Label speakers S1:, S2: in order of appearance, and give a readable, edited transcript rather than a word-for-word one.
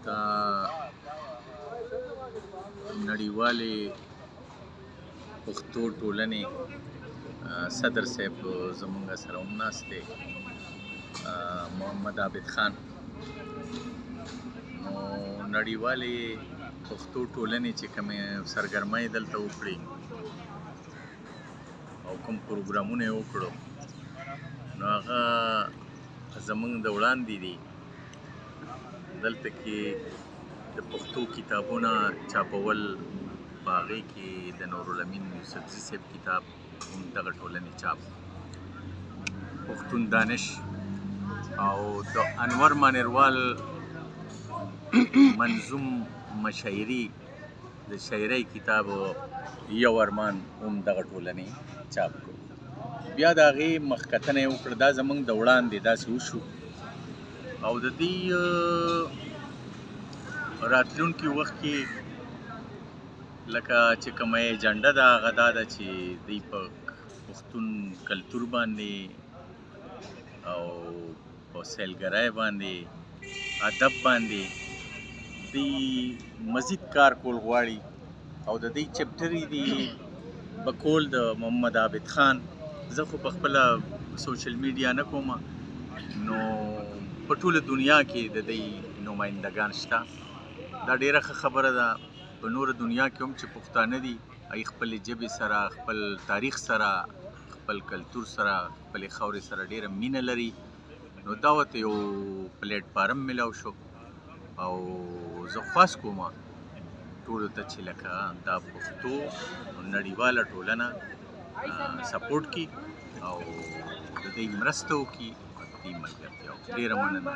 S1: دا نړیوالې پښتو ټولنې صدر صاحب زموږ سره هم ناست دی، محمد عابد خان. نو نړیوالې پښتو ټولنې چې کومې سرګرمۍ دلته وکړي او کوم پروګرامونه یې وکړو، نو هغه زموږ د وړاندې دي. دلته کې د پښتو کتابونه چاپول، په هغې کې د نورالامین یوسفزي صاحب کتاب هم دغه ټولنې چاپ، پښتون دانش او د انور مانیروال منظوم مشاعري د شاعرۍ کتاب یو ارمان هم دغه ټولنې چاپ کړو. بیا د هغې مخکتنه یې وکړه، دا زموږ د وړاندې داسې وشو. او د دې راتلونکي وخت کې لکه چې کومه ایجنډه ده، هغه دا ده چې دوی په پښتون کلتور باندې او په سیلګرۍ باندې، ادب باندې دوی مزید کار کول غواړي. او د دې چپټرې دي به کول د محمد عابد خان. زه خو په خپله سوشل میډیا نه کوم، نو په ټوله دنیا کې د دې نمایندګان شته. دا ډیره ښه خبره ده. په نوره دنیا کې هم چې پښتانه دي، هغوی خپلې ژبې سره، خپل تاریخ سره، خپل کلتور سره، خپلې خاورې سره ډیره مینه لري. نو دا ورته یو پلیټفارم میلاو شو، او زه خواست کوم ټولو ته چې لکه دا پښتو نړیواله ټولنه سپورټ کړي او د دوی مرسته وکړي، د دوی ملګرتیا وکړي. ډیره مننه.